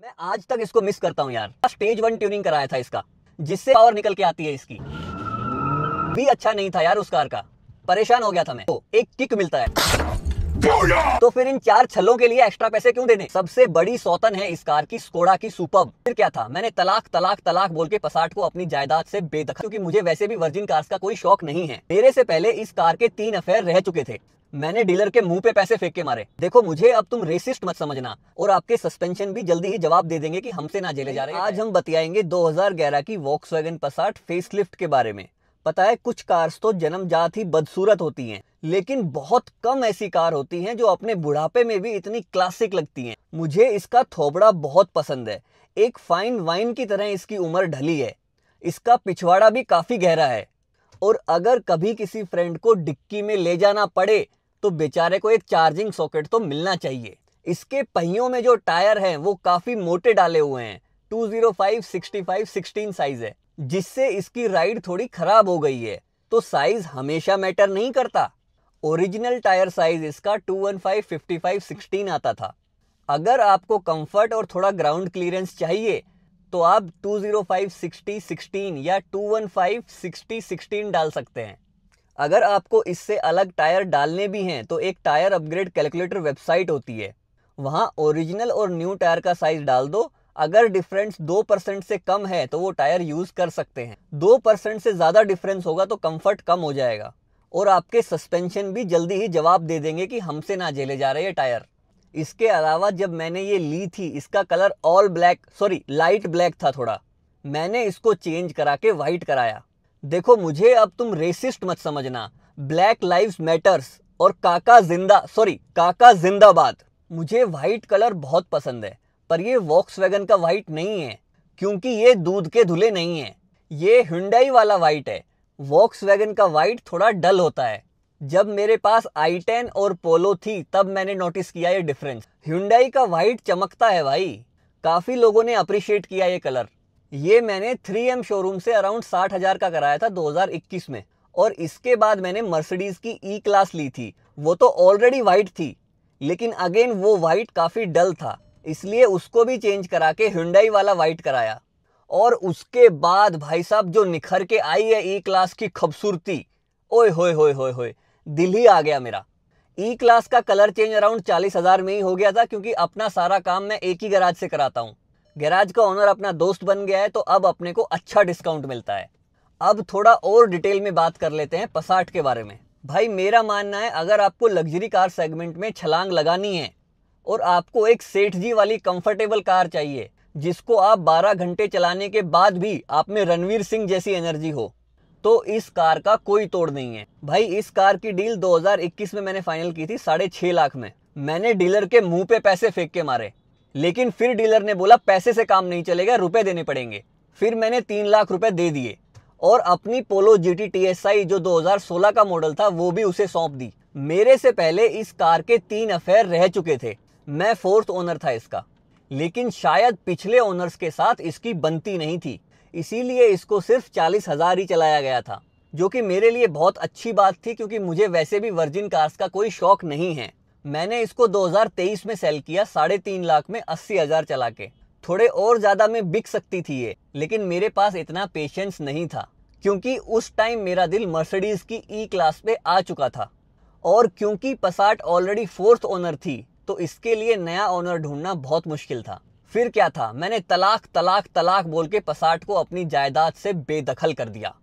मैं आज तक इसको मिस करता हूँ यार। स्टेज 1 ट्यूनिंग कराया था इसका, जिससे पावर निकल के आती है इसकी। भी अच्छा नहीं था यार उस कार का, परेशान हो गया था मैं। तो एक किक मिलता है तो फिर इन 4 छल्लों के लिए एक्स्ट्रा पैसे क्यों देने। सबसे बड़ी सौतन है इस कार की स्कोडा की सुपर्ब। फिर क्या था, मैंने तलाक तलाक तलाक बोल के पसाट को अपनी जायदाद से बेदखल, क्योंकि मुझे वैसे भी वर्जिन कार्स का कोई शौक नहीं है। मेरे से पहले इस कार के 3 अफेयर रह चुके थे। मैंने डीलर के मुंह पे पैसे फेंक के मारे। देखो मुझे अब तुम रेसिस्ट मत समझना, और आपके सस्पेंशन भी जल्दी ही जवाब दे देंगे कि हमसे ना झेले जा रहे हैं। आज हम बतियाएंगे 2011 की वॉक्सवैगन पसाट फेसलिफ्ट के बारे में। पता है, कुछ कार्स तो जन्मजात ही बदसूरत होती हैं, लेकिन बहुत कम ऐसी कार होती हैं जो अपने बुढ़ापे में भी इतनी क्लासिक लगती हैं। मुझे इसका थोबड़ा बहुत पसंद है। एक फाइन वाइन की तरह इसकी उम्र ढली है। इसका पिछवाड़ा भी काफी गहरा है, और अगर कभी किसी फ्रेंड को डिक्की में ले जाना पड़े तो बेचारे को एक चार्जिंग सॉकेट तो मिलना चाहिए। इसके पहियों में जो टायर हैं वो काफी मोटे डाले हुए हैं। 205/65/16 साइज है, जिससे इसकी राइड थोड़ी खराब हो गई है। तो साइज हमेशा मैटर नहीं करता। ओरिजिनल टायर साइज इसका 215/55/16 आता था। अगर आपको कंफर्ट और थोड़ा ग्राउंड क्लियरेंस चाहिए तो आप 205/60/16 या 215/60/16 डाल सकते हैं। अगर आपको इससे अलग टायर डालने भी हैं तो एक टायर अपग्रेड कैलकुलेटर वेबसाइट होती है, वहां ओरिजिनल और न्यू टायर का साइज डाल दो। अगर डिफरेंस 2% से कम है तो वो टायर यूज कर सकते हैं। 2% से ज्यादा डिफरेंस होगा तो कंफर्ट कम हो जाएगा, और आपके सस्पेंशन भी जल्दी ही जवाब दे देंगे कि हमसे ना झेले जा रहे ये टायर। इसके अलावा जब मैंने ये ली थी, इसका कलर लाइट ब्लैक था थोड़ा। मैंने इसको चेंज करा के व्हाइट कराया। देखो मुझे अब तुम रेसिस्ट मत समझना। ब्लैक लाइव्स मैटर्स और काका जिंदाबाद। मुझे व्हाइट कलर बहुत पसंद है, पर ये वॉक्सवैगन का व्हाइट नहीं है, क्योंकि ये दूध के धुले नहीं है। ये हुंडई वाला व्हाइट है। वॉक्सवैगन का व्हाइट थोड़ा डल होता है। जब मेरे पास i10 और पोलो थी तब मैंने नोटिस किया ये डिफरेंस। हुंडई का व्हाइट चमकता है भाई। काफी लोगों ने अप्रिशिएट किया ये कलर। ये मैंने 3M शोरूम से अराउंड 60,000 का कराया था 2021 में। और इसके बाद मैंने मर्सिडीज की ई क्लास ली थी। वो तो ऑलरेडी व्हाइट थी, लेकिन अगेन वो व्हाइट काफी डल था, इसलिए उसको भी चेंज करा के हुंडई वाला व्हाइट कराया। और उसके बाद भाई साहब जो निखर के आई है ई क्लास की खूबसूरती, ओए होए होए होए होए, दिल ही आ गया मेरा। ई क्लास का कलर चेंज अराउंड 40,000 में ही हो गया था, क्योंकि अपना सारा काम मैं एक ही गैराज से कराता हूँ। गैराज का ओनर अपना दोस्त बन गया है, तो अब अपने को अच्छा डिस्काउंट मिलता है। अब थोड़ा और डिटेल में बात कर लेते हैं पसाट के बारे में। भाई मेरा मानना है, अगर आपको लग्जरी कार सेगमेंट में छलांग लगानी है और आपको एक सेठ जी वाली कंफर्टेबल कार चाहिए जिसको आप 12 घंटे चलाने के बाद भी आप में रणवीर सिंह जैसी एनर्जी हो, तो इस कार का कोई तोड़ नहीं है। भाई इस कार की डील 2021 में मैंने फाइनल की थी 6.5 लाख में। मैंने डीलर के मुंह पे पैसे फेंक के मारे, लेकिन फिर डीलर ने बोला पैसे से काम नहीं चलेगा, रुपए देने पड़ेंगे। फिर मैंने 3 लाख रुपए दे दिए, और अपनी पोलो GT TSI जो 2016 का मॉडल था वो भी उसे सौंप दी। मेरे से पहले इस कार के 3 अफेयर रह चुके थे। मैं 4th ओनर था इसका, लेकिन शायद पिछले ओनर्स के साथ इसकी बनती नहीं थी, इसीलिए इसको सिर्फ 40,000 ही चलाया गया था, जो कि मेरे लिए बहुत अच्छी बात थी, क्योंकि मुझे वैसे भी वर्जिन कार्स का कोई शौक नहीं है। मैंने इसको 2023 में सेल किया 3.5 लाख में 80,000 चला के। थोड़े और ज्यादा में बिक सकती थी ये, लेकिन मेरे पास इतना पेशेंस नहीं था, क्योंकि उस टाइम मेरा दिल मर्सिडीज की ई क्लास पे आ चुका था। और क्योंकि पसाट ऑलरेडी 4th ओनर थी, तो इसके लिए नया ओनर ढूंढना बहुत मुश्किल था। फिर क्या था, मैंने तलाक तलाक तलाक बोल के पसाट को अपनी जायदाद से बेदखल कर दिया।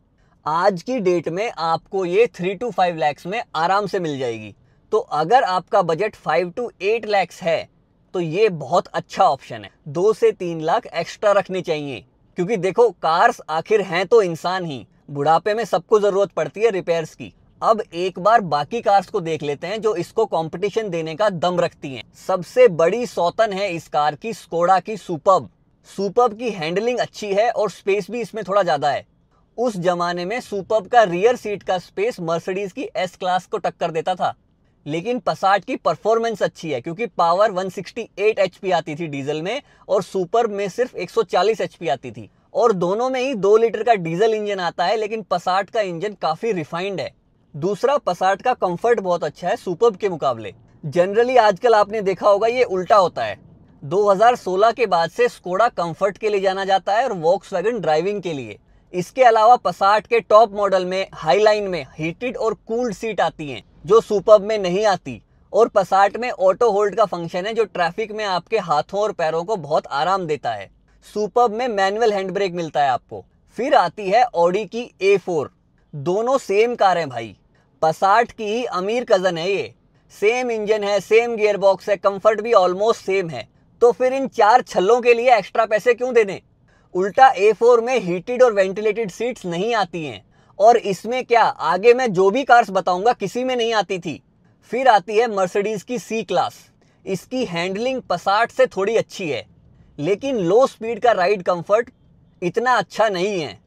आज की डेट में आपको ये 3 to 5 लाख में आराम से मिल जाएगी। तो अगर आपका बजट 5 to 8 लाख है तो ये बहुत अच्छा ऑप्शन है। 2 से 3 लाख एक्स्ट्रा रखने चाहिए, क्योंकि देखो कार्स आखिर हैं तो इंसान ही। बुढ़ापे में सबको जरूरत पड़ती है रिपेयर्स की। अब एक बार बाकी कार्स को देख लेते हैं जो इसको कंपटीशन देने का दम रखती हैं। सबसे बड़ी सौतन है इस कार की स्कोडा की सुपर्ब की हैंडलिंग अच्छी है और स्पेस भी इसमें थोड़ा ज्यादा है। उस जमाने में सुपर्ब का रियर सीट का स्पेस मर्सिडीज की S क्लास को टक्कर देता था। लेकिन पसाट की परफॉर्मेंस अच्छी है, क्योंकि पावर 168 HP आती थी डीजल में, और सुपर्ब में सिर्फ 140 HP आती थी। और दोनों में ही 2 लीटर का डीजल इंजन आता है, लेकिन पसाट का इंजन काफी रिफाइंड है। दूसरा, पसाट का कंफर्ट बहुत अच्छा है सुपर्ब के मुकाबले। जनरली आजकल आपने देखा होगा ये उल्टा होता है। 2016 के बाद से स्कोडा कंफर्ट के लिए जाना जाता है और वॉक्सवैगन ड्राइविंग के लिए। इसके अलावा पसाट के टॉप मॉडल में हाईलाइन में हीटेड और कूल्ड सीट आती हैं जो सुपर्ब में नहीं आती, और पसाट में ऑटो होल्ड का फंक्शन है जो ट्रैफिक में आपके हाथों और पैरों को बहुत आराम देता है। सुपर्ब में मैनुअल हैंड ब्रेक मिलता है आपको। फिर आती है ऑडी की A4। दोनों सेम कार हैं भाई, पसाट की ही अमीर कजन है ये। सेम इंजन है, सेम गियर बॉक्स है, कंफर्ट भी ऑलमोस्ट सेम है। तो फिर इन 4 छल्लों के लिए एक्स्ट्रा पैसे क्यों देने। उल्टा A4 में हीटेड और वेंटिलेटेड सीट्स नहीं आती हैं, और इसमें क्या, आगे मैं जो भी कार्स बताऊंगा किसी में नहीं आती थी। फिर आती है मर्सिडीज की C क्लास। इसकी हैंडलिंग पसाट से थोड़ी अच्छी है, लेकिन लो स्पीड का राइड कंफर्ट इतना अच्छा नहीं है,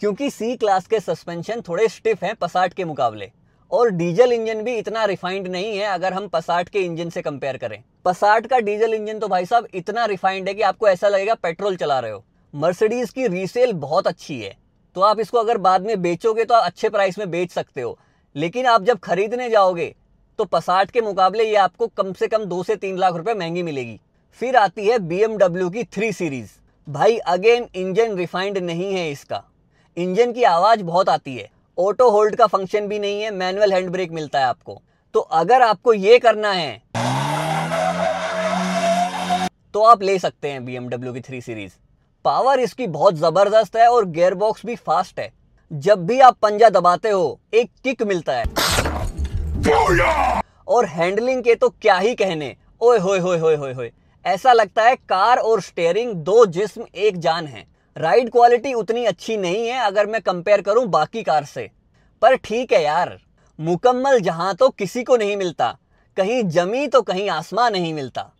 क्योंकि C क्लास के सस्पेंशन थोड़े स्टिफ हैं पसाट के मुकाबले, और डीजल इंजन भी इतना रिफाइंड नहीं है अगर हम पसाट के इंजन से कंपेयर करें। पसाट का डीजल इंजन तो भाई साहब इतना रिफाइंड है कि आपको ऐसा लगेगा पेट्रोल चला रहे हो। मर्सिडीज की रीसेल बहुत अच्छी है, तो आप इसको अगर बाद में बेचोगे तो आप अच्छे प्राइस में बेच सकते हो, लेकिन आप जब खरीदने जाओगे तो पसाट के मुकाबले ये आपको कम से कम 2 से 3 लाख रुपए महंगी मिलेगी। फिर आती है BMW की 3 सीरीज। भाई अगेन इंजन रिफाइंड नहीं है इसका, इंजन की आवाज बहुत आती है, ऑटो होल्ड का फंक्शन भी नहीं है, मैनुअल हैंड ब्रेक मिलता है आपको। तो अगर आपको ये करना है तो आप ले सकते हैं BMW की 3 सीरीज। पावर इसकी बहुत जबरदस्त है और गियर बॉक्स भी फास्ट है। जब भी आप पंजा दबाते हो एक किक मिलता है, और हैंडलिंग के तो क्या ही कहने, ओए होए होए होए होए होए, ऐसा लगता है कार और स्टीयरिंग 2 जिस्म एक जान है। राइड क्वालिटी उतनी अच्छी नहीं है अगर मैं कंपेयर करूं बाकी कार से, पर ठीक है यार, मुकम्मल जहां तो किसी को नहीं मिलता, कहीं जमी तो कहीं आसमान नहीं मिलता।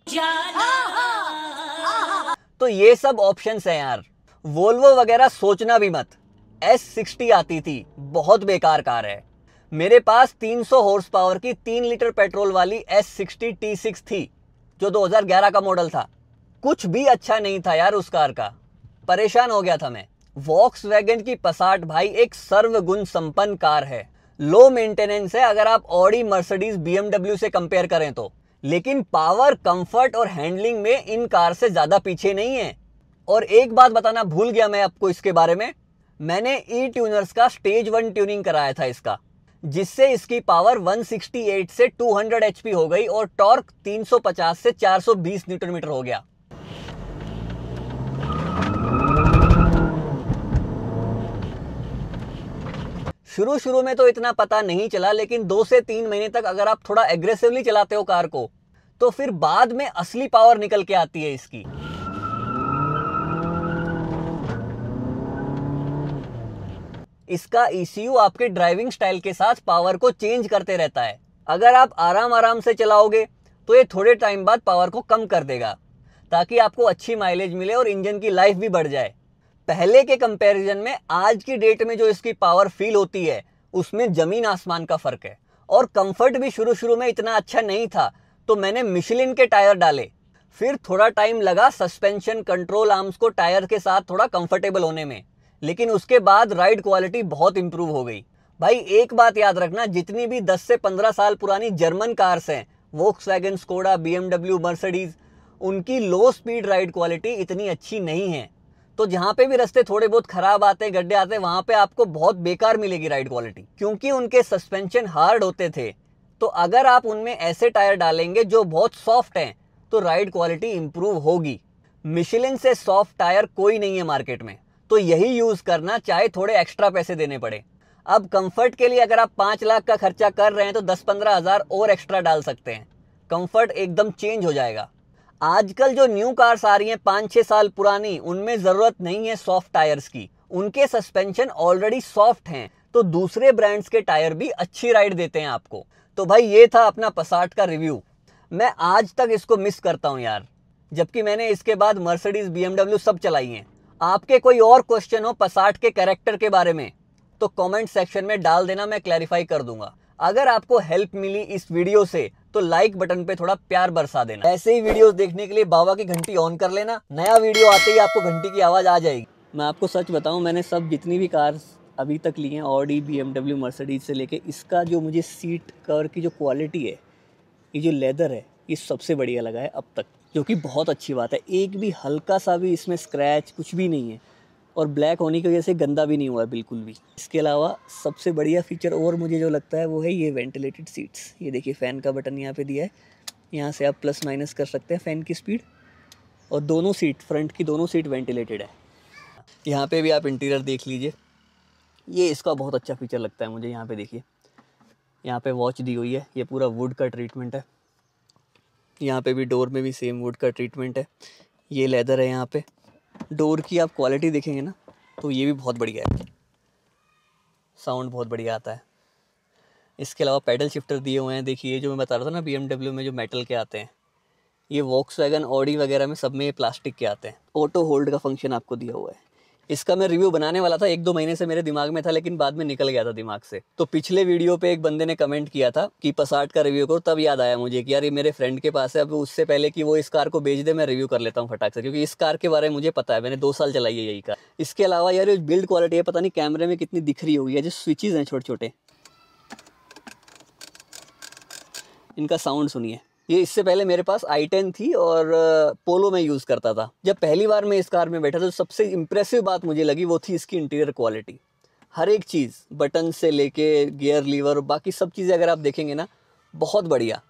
तो ये सब ऑप्शंस हैं यार। वोल्वो वगैरह सोचना भी मत। S60 आती थी, बहुत बेकार कार है। मेरे पास 300 हॉर्स पावर की 3 लीटर पेट्रोल वाली S60 T6 थी जो 2011 का मॉडल था। कुछ भी अच्छा नहीं था यार उस कार का, परेशान हो गया था मैं। वॉक्सवैगन की पसाट भाई एक सर्वगुण संपन्न कार है। लो मेंटेनेंस है अगर आप ऑडी, मर्सिडीज, BMW से कंपेयर करें तो, लेकिन पावर, कंफर्ट और हैंडलिंग में इन कार से ज्यादा पीछे नहीं है। और एक बात बताना भूल गया मैं आपको इसके बारे में, मैंने ई ट्यूनर्स का स्टेज 1 ट्यूनिंग कराया था इसका, जिससे इसकी पावर 168 से 200 HP हो गई और टॉर्क 350 से 420 न्यूटन मीटर हो गया। शुरू में तो इतना पता नहीं चला, लेकिन 2 से 3 महीने तक अगर आप थोड़ा एग्रेसिवली चलाते हो कार को, तो फिर बाद में असली पावर निकल के आती है इसकी। इसका ECU आपके ड्राइविंग स्टाइल के साथ पावर को चेंज करते रहता है। अगर आप आराम से चलाओगे तो ये थोड़े टाइम बाद पावर को कम कर देगा, ताकि आपको अच्छी माइलेज मिले और इंजन की लाइफ भी बढ़ जाए। पहले के कंपैरिजन में आज की डेट में जो इसकी पावर फील होती है उसमें जमीन आसमान का फर्क है। और कंफर्ट भी शुरू में इतना अच्छा नहीं था, तो मैंने मिशेलिन के टायर डाले। फिर थोड़ा टाइम लगा सस्पेंशन, कंट्रोल आर्म्स को टायर के साथ थोड़ा कंफर्टेबल होने में, लेकिन उसके बाद राइड क्वालिटी बहुत इंप्रूव हो गई। भाई एक बात याद रखना, जितनी भी 10 से 15 साल पुरानी जर्मन कार्स हैं, वोक्सवैगन, स्कोडा, BMW, मर्सिडीज, उनकी लो स्पीड राइड क्वालिटी इतनी अच्छी नहीं है। तो जहां पे भी रास्ते थोड़े बहुत खराब आते, गड्ढे आते, वहां पे आपको बहुत बेकार मिलेगी राइड क्वालिटी, क्योंकि उनके सस्पेंशन हार्ड होते थे। तो अगर आप उनमें ऐसे टायर डालेंगे जो बहुत सॉफ्ट हैं, तो राइड क्वालिटी इंप्रूव होगी। मिशेलिन से सॉफ्ट टायर कोई नहीं है मार्केट में, तो यही यूज करना, चाहे थोड़े एक्स्ट्रा पैसे देने पड़े। अब कंफर्ट के लिए अगर आप 5 लाख का खर्चा कर रहे हैं तो 10-15 हजार और एक्स्ट्रा डाल सकते हैं, कंफर्ट एकदम चेंज हो जाएगा। आजकल जो न्यू कार्स आ रही हैं 5-6 साल पुरानी, उनमें जरूरत नहीं है सॉफ्ट टायर्स की, उनके सस्पेंशन ऑलरेडी सॉफ्ट हैं, तो दूसरे ब्रांड्स के टायर भी अच्छी राइड देते हैं आपको। तो भाई ये था अपना पसाट का रिव्यू। मैं आज तक इसको मिस करता हूं यार, जबकि मैंने इसके बाद मर्सिडीज, BMW सब चलाई हैं। आपके कोई और क्वेश्चन हो पसाट के कैरेक्टर के बारे में तो कमेंट सेक्शन में डाल देना, मैं क्लैरिफाई कर दूंगा। अगर आपको हेल्प मिली इस वीडियो से तो लाइक बटन पे थोड़ा प्यार बरसा देना। ऐसे ही वीडियोस देखने के लिए बाबा की घंटी ऑन कर लेना, नया वीडियो आते ही आपको घंटी की आवाज़ आ जाएगी। मैं आपको सच बताऊं, मैंने सब जितनी भी कार्स अभी तक ली हैं, ऑडी, BMW, मर्सिडीज से लेके, इसका जो मुझे सीट कवर की जो क्वालिटी है, ये जो लेदर है, ये सबसे बढ़िया लगा है अब तक। जो कि बहुत अच्छी बात है। एक भी हल्का सा भी इसमें स्क्रैच कुछ भी नहीं है, और ब्लैक होने की वजह से गंदा भी नहीं हुआ है बिल्कुल भी। इसके अलावा सबसे बढ़िया फीचर और मुझे जो लगता है वो है ये वेंटिलेटेड सीट्स। ये देखिए फ़ैन का बटन यहाँ पे दिया है, यहाँ से आप प्लस माइनस कर सकते हैं फ़ैन की स्पीड, और दोनों सीट, फ्रंट की दोनों सीट वेंटिलेटेड है। यहाँ पे भी आप इंटीरियर देख लीजिए, ये इसका बहुत अच्छा फीचर लगता है मुझे। यहाँ पे देखिए, यहाँ पे वॉच दी हुई है, ये पूरा वुड का ट्रीटमेंट है। यहाँ पे भी डोर में भी सेम वुड का ट्रीटमेंट है, ये लेदर है। यहाँ पे डोर की आप क्वालिटी देखेंगे ना तो ये भी बहुत बढ़िया है, साउंड बहुत बढ़िया आता है। इसके अलावा पैडल शिफ्टर दिए हुए हैं। देखिए जो मैं बता रहा था ना BMW में जो मेटल के आते हैं, ये वॉक्सवैगन ऑडी वगैरह में सब में ये प्लास्टिक के आते हैं। ऑटो होल्ड का फंक्शन आपको दिया हुआ है। इसका मैं रिव्यू बनाने वाला था, 1-2 महीने से मेरे दिमाग में था, लेकिन बाद में निकल गया था दिमाग से। तो पिछले वीडियो पे एक बंदे ने कमेंट किया था कि पसाट का रिव्यू करो, तब याद आया मुझे कि यार ये मेरे फ्रेंड के पास है। अब उससे पहले कि वो इस कार को बेच दे, मैं रिव्यू कर लेता हूँ फटाक से, क्योंकि इस कार के बारे में मुझे पता है, मैंने 2 साल चलाई है यही कार। इसके अलावा यार ये बिल्ड क्वालिटी है, पता नहीं कैमरे में कितनी दिख रही होगी, जो स्विचेज हैं छोटे छोटे, इनका साउंड सुनिए। ये इससे पहले मेरे पास i10 थी और पोलो में यूज़ करता था। जब पहली बार मैं इस कार में बैठा तो सबसे इम्प्रेसिव बात मुझे लगी वो थी इसकी इंटीरियर क्वालिटी। हर एक चीज़, बटन से लेके गियर लीवर, बाकी सब चीज़ें अगर आप देखेंगे ना, बहुत बढ़िया।